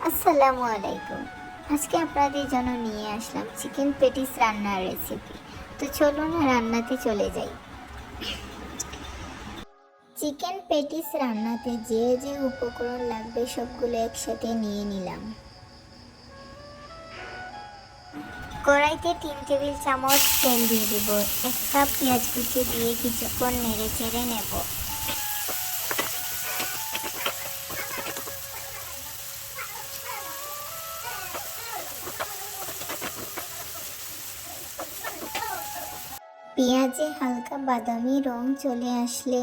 আসসালামু আলাইকুম। আজকে আপনাদের জন্য নিয়ে আসলাম চিকেন পেটিস রান্নার রেসিপি। তো চলুন রান্নাতে চলে যাই। চিকেন পেটিস রান্নাতে যে যে উপকরণ লাগবে সবগুলো একসাথে নিয়ে নিলাম। কড়াইতে 3 টেবিল চামচ তেল দিয়ে দেব। 1 কাপ পেঁয়াজ কুচি দিয়ে কিছুক্ষণ নেড়ে চেড়ে নেব। পেঁয়াজে হালকা বাদামি রং চলে আসলে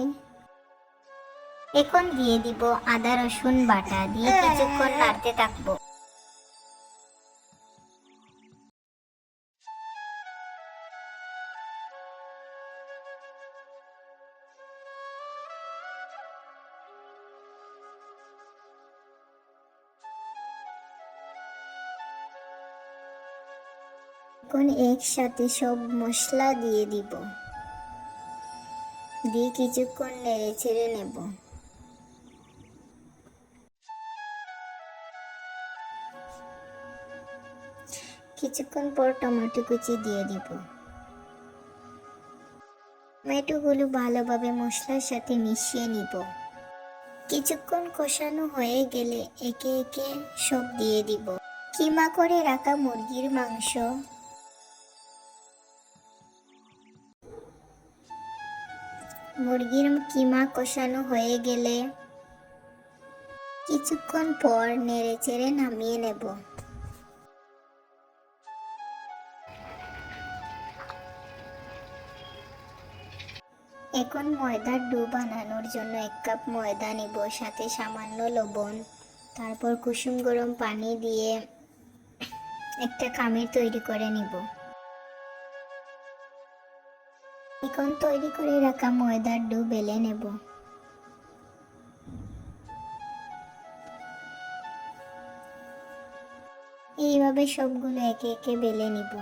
এখন দিয়ে দিব আদা রসুন বাটা, দিয়ে কিছুক্ষণ নাড়তে থাকবো। এখন একসাথে সব মশলা দিয়ে দিব, দিয়ে কিছুক্ষণ নেড়ে ছেড়ে নেব। কিছুক্ষণ পর টমেটো কুচি দিয়ে দিব। টমেটোগুলো ভালোভাবে মশলার সাথে মিশিয়ে নিব। কিছুক্ষণ কষানো হয়ে গেলে একে একে সব দিয়ে দিব। কিমা করে রাখা মুরগির মাংস, মুরগির কিমা কষানো হয়ে গেলে কিছুক্ষণ পর নেড়ে চেড়ে নামিয়ে নেব। এখন ময়দার ডো বানানোর জন্য 1 কাপ ময়দা নিব, সাথে সামান্য লবণ, তারপর কুসুম গরম পানি দিয়ে একটা খামির তৈরি করে নিব। এখন তৈরি করে রাখা ময়দার ডো বেলে নেব। এইভাবে সবগুলো একে একে বেলে নিব।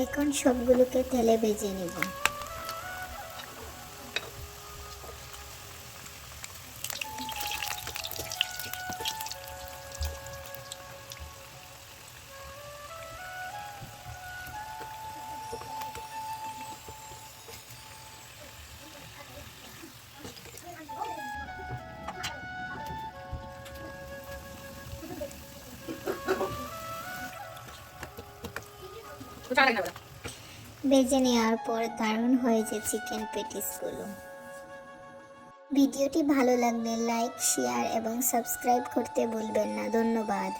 এখন সবগুলোকে তেলে ভেজে নিব। ভেজে নেওয়ার পর দারুণ হয়েছে চিকেন পেটিসগুলো। ভিডিওটি ভালো লাগলে লাইক, শেয়ার এবং সাবস্ক্রাইব করতে ভুলবেন না। ধন্যবাদ।